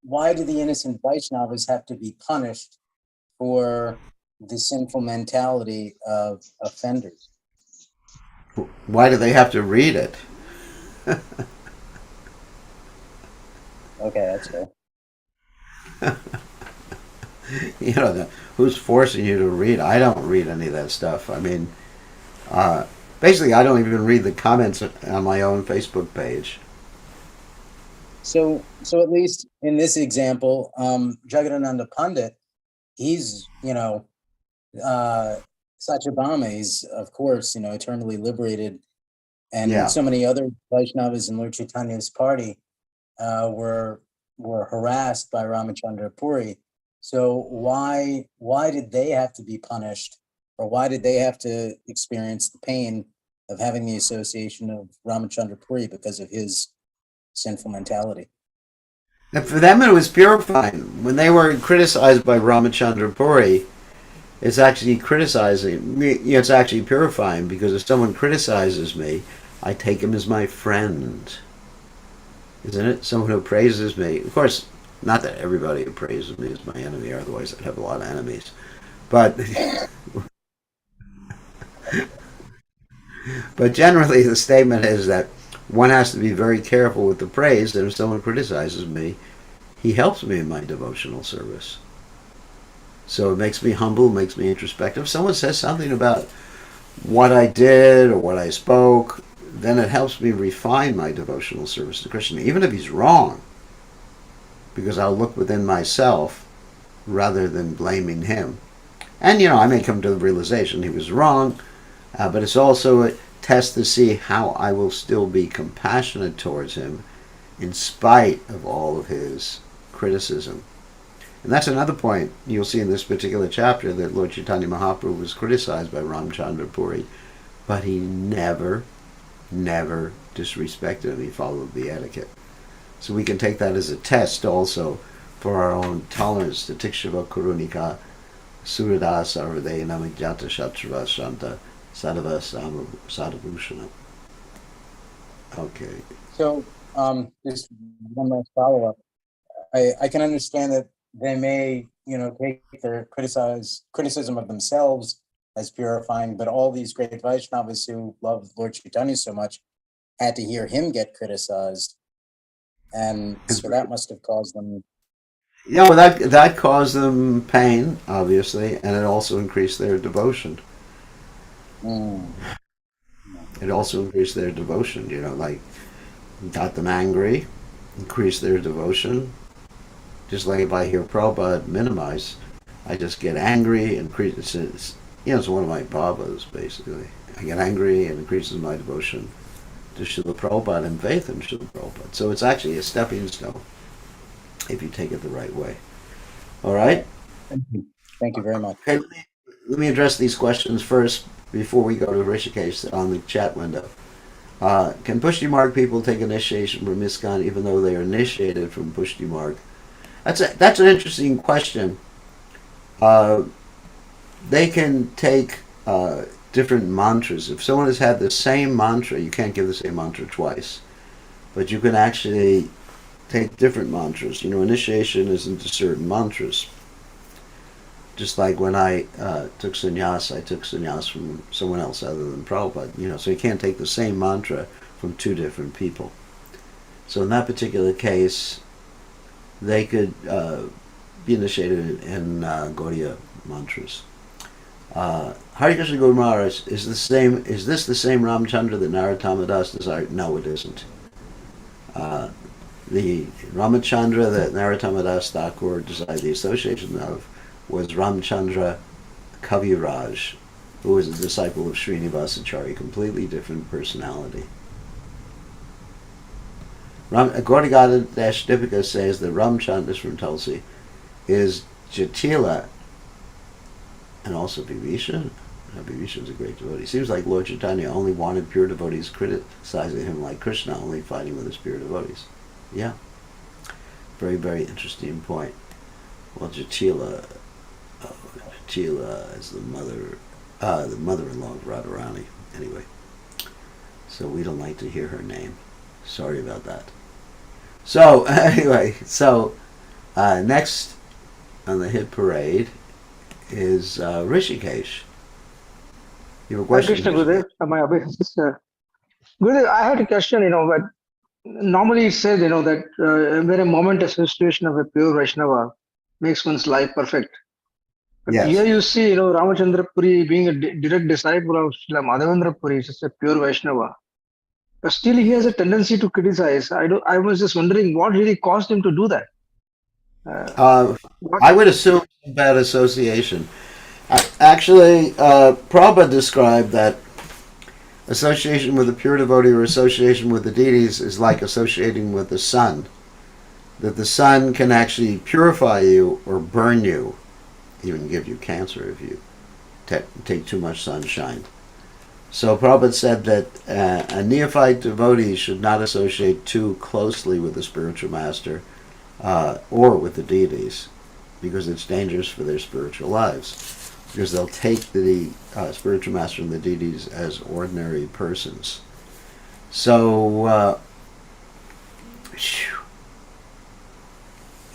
do the innocent Vaishnavas have to be punished for the sinful mentality of offenders? Why do they have to read it? Okay, that's fair. Who's forcing you to read? I don't read any of that stuff. I mean, basically, I don't even read the comments on my own Facebook page. So at least in this example, Jagadananda Pandit, he's, Satyabhama, he's, of course, eternally liberated. And Yeah. so many other Vaishnavas in Lord Chaitanya's party were harassed by Ramachandra Puri. So why did they have to be punished, or why did they have to experience the pain of having the association of Ramachandra Puri because of his sinful mentality? And for them, it was purifying. When they were criticized by Ramachandra Puri, it's actually criticizing me. It's actually purifying, because if someone criticizes me, I take him as my friend. Isn't it? Someone who praises me. Of course, not that everybody who praises me is my enemy, otherwise I'd have a lot of enemies. But but generally the statement is that one has to be very careful with the praise, that if someone criticizes me, he helps me in my devotional service. So it makes me humble, makes me introspective. If someone says something about what I did or what I spoke, then it helps me refine my devotional service to Krishna, even if he's wrong, because I'll look within myself rather than blaming him. And, I may come to the realization he was wrong, but it's also a test to see how I will still be compassionate towards him in spite of all of his criticism. And that's another point you'll see in this particular chapter, that Lord Chaitanya Mahaprabhu was criticized by Ramchandra Puri, but he never disrespected him. He followed the etiquette. So we can take that as a test also for our own tolerance to Tikshava Kurunika Surada Sarvadaya Namigyata Shatrava Shanta Sadhava Sadhabhushana. Okay. So just one last follow-up. I can understand that they may, take their criticism of themselves as purifying, but all these great Vaishnavas who love Lord Chaitanya so much had to hear him get criticized, and so that must have caused them. Yeah, well, that caused them pain, obviously, and it also increased their devotion. It also increased their devotion. Like, got them angry, increased their devotion. Just like if I hear Prabhupada minimize, I just get angry and increase. It's one of my bhavas, basically. I get angry and increases my devotion to Srila Prabhupada and faith in Srila Prabhupada. So it's actually a stepping stone if you take it the right way. All right? Thank you. Thank you very much. Okay, let me address these questions first before we go to Rishikesh on the chat window. Can Pushti Marg people take initiation from ISKCON even though they are initiated from Pushti Marg? That's an interesting question. Uh, they can take different mantras. If someone has had the same mantra, you can't give the same mantra twice, but you can actually take different mantras. Initiation is into certain mantras. Just like when I took sannyas, I took sannyas from someone else other than Prabhupada. So you can't take the same mantra from two different people. So in that particular case, they could be initiated in Gaudiya mantras. Hare Krishna Guru Maharaj, is this the same Ramchandra that Narottama Das desired? No, it isn't. The Ramachandra that Narottama Das Thakur desired the association of was Ramchandra Kaviraj, who was a disciple of Srinivasacharya, completely different personality. Gaurigata Dipika says that Ramchandra, this from Tulsi, is Jatila and also Vibhishan. Vibhishan is a great devotee. Seems like Lord Chaitanya only wanted pure devotees, criticizing him like Krishna, only fighting with his pure devotees. Yeah. Very, very interesting point. Well, Jatila is the mother-in-law of Radharani. Anyway, so we don't like to hear her name. Sorry about that. So anyway, next on the hit parade is Rishikesh. You have a question? Krishna Gurudev, Gurudev, I had a question, but normally it says, that when a moment association of a pure Vaishnava makes one's life perfect. But Yes. here you see, Ramachandra Puri being a direct disciple of Srila Madhavendra Puri, just a pure Vaishnava. But still he has a tendency to criticize. I was just wondering what really caused him to do that. I would assume bad association. Actually, Prabhupada described that association with a pure devotee or association with the deities is like associating with the sun. That the sun can actually purify you or burn you, even give you cancer if you take too much sunshine. So Prabhupada said that a neophyte devotee should not associate too closely with the spiritual master or with the deities, because it's dangerous for their spiritual lives, because they'll take the spiritual master and the deities as ordinary persons. So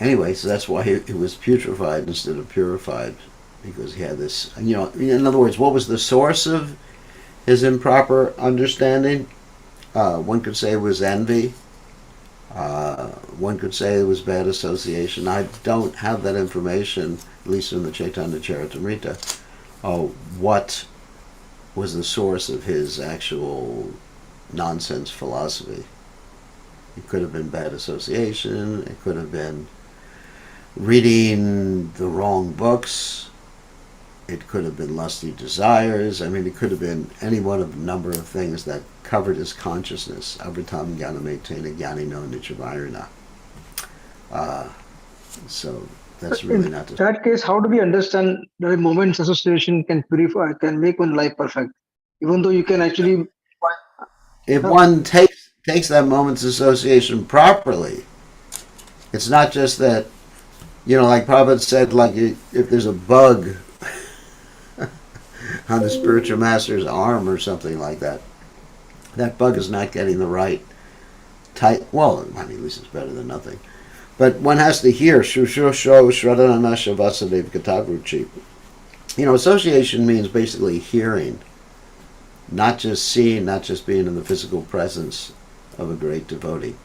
anyway, so that's why he was putrefied instead of purified, because he had this, in other words, what was the source of his improper understanding? One could say it was envy. One could say it was bad association. I don't have that information, at least in the Caitanya Caritamrta. What was the source of his actual nonsense philosophy? It could have been bad association. It could have been reading the wrong books. It could have been lusty desires. It could have been any one of a number of things that covered his consciousness. Avritam Gyanametena Gyanino Nichavarana. So that's really not in that case, how do we understand that a moment's association can purify, can make one life perfect? Even though you can actually... If one takes that moment's association properly, it's not just that, like Prabhupada said, like if there's a bug on the spiritual master's arm or something like that, that bug is not getting the right type. Well, at least it's better than nothing. But one has to hear Shushosho Shraddhanana Shavasadev Katagruchi. Association means basically hearing, not just seeing, not just being in the physical presence of a great devotee.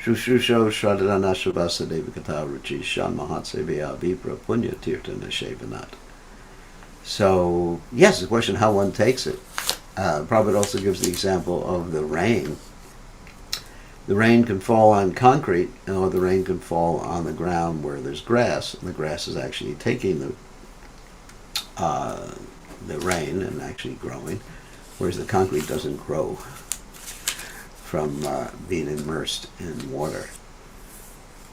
Shushusho Shraddhanana Shavasadev Katagruchi Shan Mahatsevya Vipra Punya Tirtana Shevanat. So, yes, the question how one takes it. Prabhupada also gives the example of the rain. The rain can fall on concrete, or the rain can fall on the ground where there's grass, and the grass is actually taking the rain and actually growing, whereas the concrete doesn't grow from being immersed in water.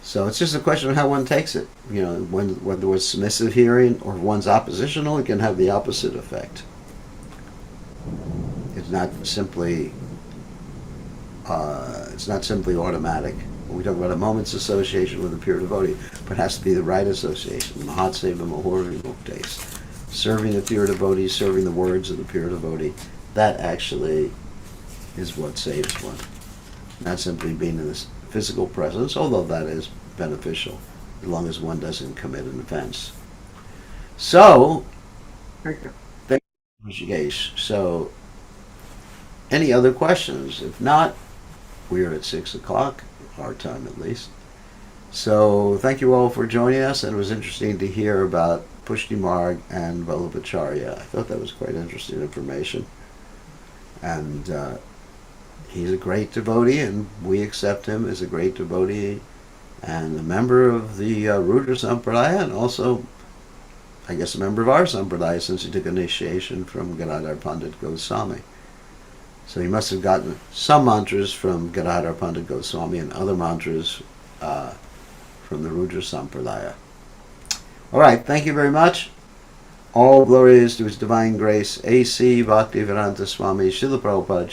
So it's just a question of how one takes it. Whether one's submissive hearing or one's oppositional, it can have the opposite effect. It's not simply automatic. When we talk about a moment's association with a pure devotee, but it has to be the right association. Mahatseva Mahorvi Muktes. Serving the pure devotee, serving the words of the pure devotee, that actually is what saves one. Not simply being in this physical presence, although that is beneficial, as long as one doesn't commit an offense. So, Thank you. Rishikesh, so any other questions? If not, we're at 6 o'clock, our time at least. So thank you all for joining us, and it was interesting to hear about Pushti Marg and Vallabhacharya. I thought that was quite interesting information. And he's a great devotee, and we accept him as a great devotee and a member of the Rudra Sampradaya, and also, I guess, a member of our Sampradaya, since he took initiation from Gadadhar Pandit Goswami. So he must have gotten some mantras from Gadadhar Pandit Goswami and other mantras from the Rudra Sampradaya. All right, thank you very much. All glory is to His Divine Grace, A.C. Bhaktivedanta Swami, Srila Prabhupada,